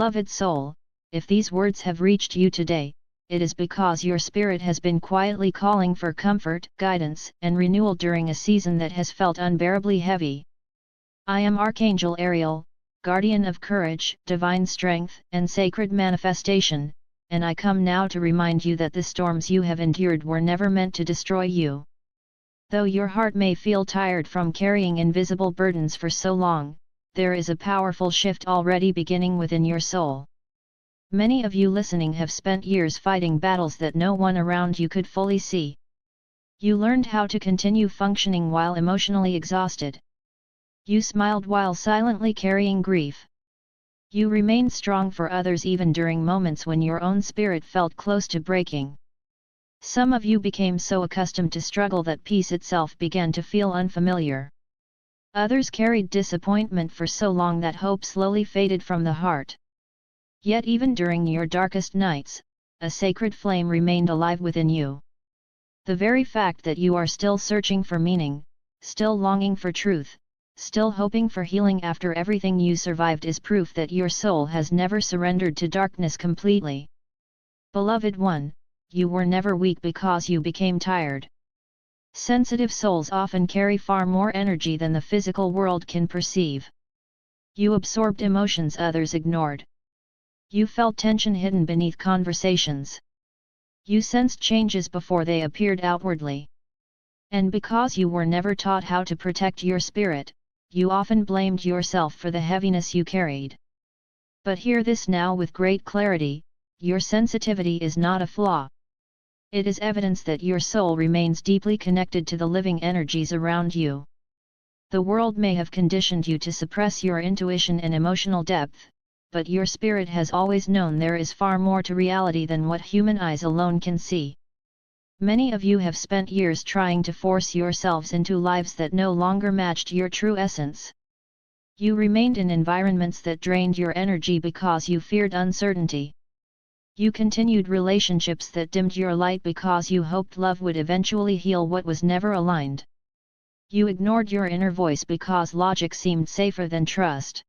Beloved soul, if these words have reached you today, it is because your spirit has been quietly calling for comfort, guidance, and renewal during a season that has felt unbearably heavy. I am Archangel Ariel, guardian of courage, divine strength, and sacred manifestation, and I come now to remind you that the storms you have endured were never meant to destroy you. Though your heart may feel tired from carrying invisible burdens for so long, there is a powerful shift already beginning within your soul. Many of you listening have spent years fighting battles that no one around you could fully see. You learned how to continue functioning while emotionally exhausted. You smiled while silently carrying grief. You remained strong for others even during moments when your own spirit felt close to breaking. Some of you became so accustomed to struggle that peace itself began to feel unfamiliar. Others carried disappointment for so long that hope slowly faded from the heart. Yet even during your darkest nights, a sacred flame remained alive within you. The very fact that you are still searching for meaning, still longing for truth, still hoping for healing after everything you survived is proof that your soul has never surrendered to darkness completely. Beloved one, you were never weak because you became tired. Sensitive souls often carry far more energy than the physical world can perceive. You absorbed emotions others ignored. You felt tension hidden beneath conversations. You sensed changes before they appeared outwardly. And because you were never taught how to protect your spirit, you often blamed yourself for the heaviness you carried. But hear this now with great clarity, your sensitivity is not a flaw. It is evidence that your soul remains deeply connected to the living energies around you. The world may have conditioned you to suppress your intuition and emotional depth, but your spirit has always known there is far more to reality than what human eyes alone can see. Many of you have spent years trying to force yourselves into lives that no longer matched your true essence. You remained in environments that drained your energy because you feared uncertainty. You continued relationships that dimmed your light because you hoped love would eventually heal what was never aligned. You ignored your inner voice because logic seemed safer than trust.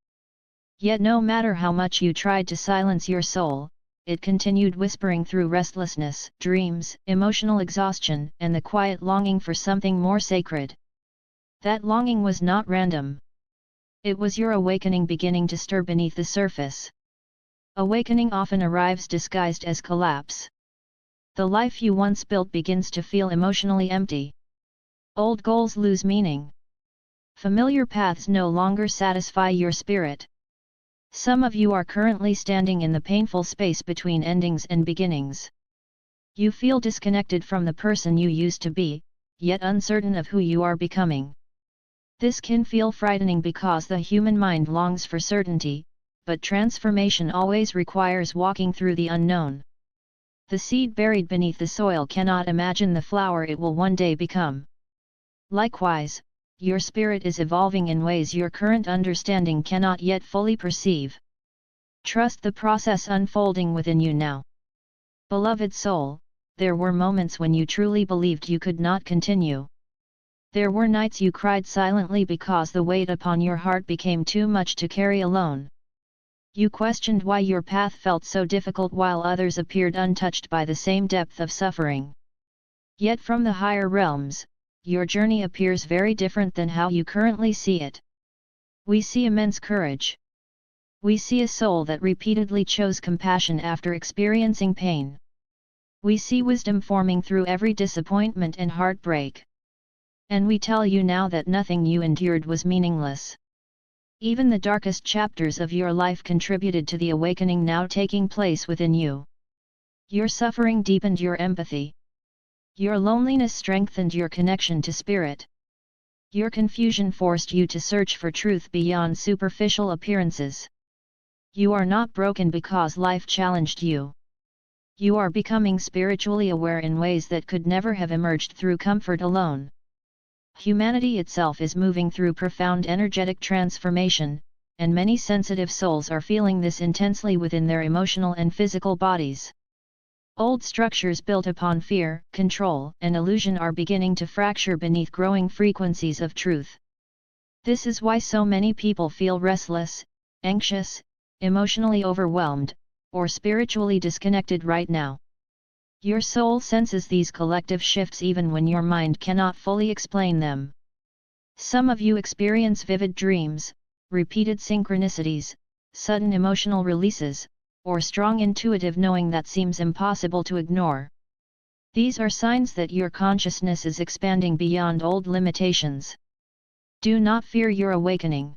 Yet no matter how much you tried to silence your soul, it continued whispering through restlessness, dreams, emotional exhaustion, and the quiet longing for something more sacred. That longing was not random. It was your awakening beginning to stir beneath the surface. Awakening often arrives disguised as collapse. The life you once built begins to feel emotionally empty. Old goals lose meaning. Familiar paths no longer satisfy your spirit. Some of you are currently standing in the painful space between endings and beginnings. You feel disconnected from the person you used to be, yet uncertain of who you are becoming. This can feel frightening because the human mind longs for certainty, but transformation always requires walking through the unknown. The seed buried beneath the soil cannot imagine the flower it will one day become. Likewise, your spirit is evolving in ways your current understanding cannot yet fully perceive. Trust the process unfolding within you now. Beloved soul, there were moments when you truly believed you could not continue. There were nights you cried silently because the weight upon your heart became too much to carry alone. You questioned why your path felt so difficult while others appeared untouched by the same depth of suffering. Yet from the higher realms, your journey appears very different than how you currently see it. We see immense courage. We see a soul that repeatedly chose compassion after experiencing pain. We see wisdom forming through every disappointment and heartbreak. And we tell you now that nothing you endured was meaningless. Even the darkest chapters of your life contributed to the awakening now taking place within you. Your suffering deepened your empathy. Your loneliness strengthened your connection to spirit. Your confusion forced you to search for truth beyond superficial appearances. You are not broken because life challenged you. You are becoming spiritually aware in ways that could never have emerged through comfort alone. Humanity itself is moving through profound energetic transformation, and many sensitive souls are feeling this intensely within their emotional and physical bodies. Old structures built upon fear, control, and illusion are beginning to fracture beneath growing frequencies of truth. This is why so many people feel restless, anxious, emotionally overwhelmed, or spiritually disconnected right now. Your soul senses these collective shifts even when your mind cannot fully explain them. Some of you experience vivid dreams, repeated synchronicities, sudden emotional releases, or strong intuitive knowing that seems impossible to ignore. These are signs that your consciousness is expanding beyond old limitations. Do not fear your awakening.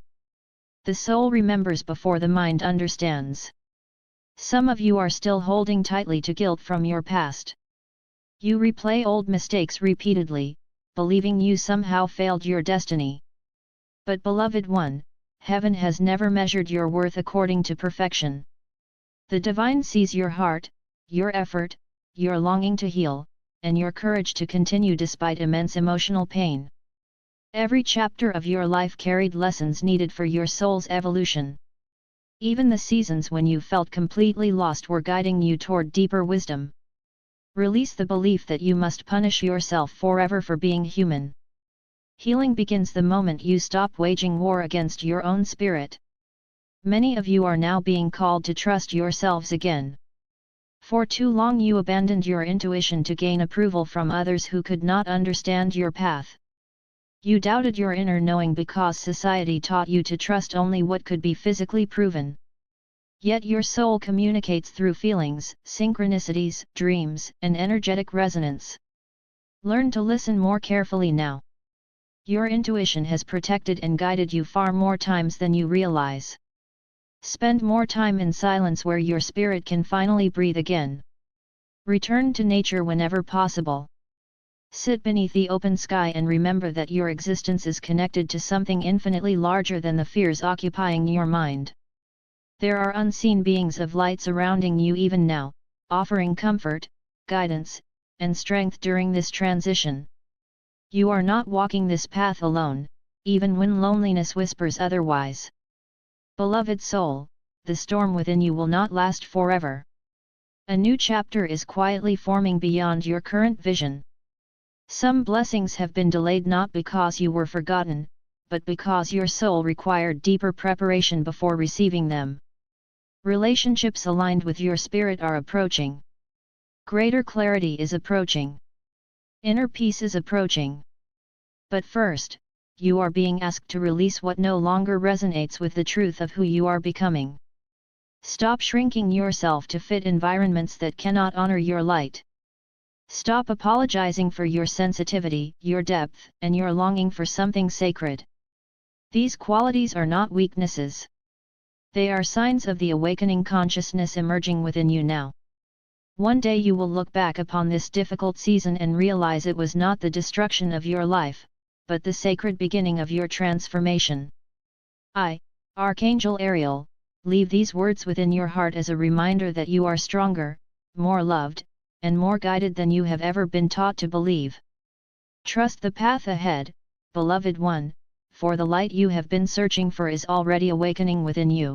The soul remembers before the mind understands. Some of you are still holding tightly to guilt from your past. You replay old mistakes repeatedly, believing you somehow failed your destiny. But beloved one, heaven has never measured your worth according to perfection. The divine sees your heart, your effort, your longing to heal, and your courage to continue despite immense emotional pain. Every chapter of your life carried lessons needed for your soul's evolution. Even the seasons when you felt completely lost were guiding you toward deeper wisdom. Release the belief that you must punish yourself forever for being human. Healing begins the moment you stop waging war against your own spirit. Many of you are now being called to trust yourselves again. For too long you abandoned your intuition to gain approval from others who could not understand your path. You doubted your inner knowing because society taught you to trust only what could be physically proven. Yet your soul communicates through feelings, synchronicities, dreams, and energetic resonance. Learn to listen more carefully now. Your intuition has protected and guided you far more times than you realize. Spend more time in silence where your spirit can finally breathe again. Return to nature whenever possible. Sit beneath the open sky and remember that your existence is connected to something infinitely larger than the fears occupying your mind. There are unseen beings of light surrounding you even now, offering comfort, guidance, and strength during this transition. You are not walking this path alone, even when loneliness whispers otherwise. Beloved soul, the storm within you will not last forever. A new chapter is quietly forming beyond your current vision. Some blessings have been delayed not because you were forgotten, but because your soul required deeper preparation before receiving them. Relationships aligned with your spirit are approaching. Greater clarity is approaching. Inner peace is approaching. But first, you are being asked to release what no longer resonates with the truth of who you are becoming. Stop shrinking yourself to fit environments that cannot honor your light. Stop apologizing for your sensitivity, your depth, and your longing for something sacred. These qualities are not weaknesses. They are signs of the awakening consciousness emerging within you now. One day you will look back upon this difficult season and realize it was not the destruction of your life, but the sacred beginning of your transformation. I, Archangel Ariel, leave these words within your heart as a reminder that you are stronger, more loved, and more guided than you have ever been taught to believe. Trust the path ahead, beloved one, for the light you have been searching for is already awakening within you.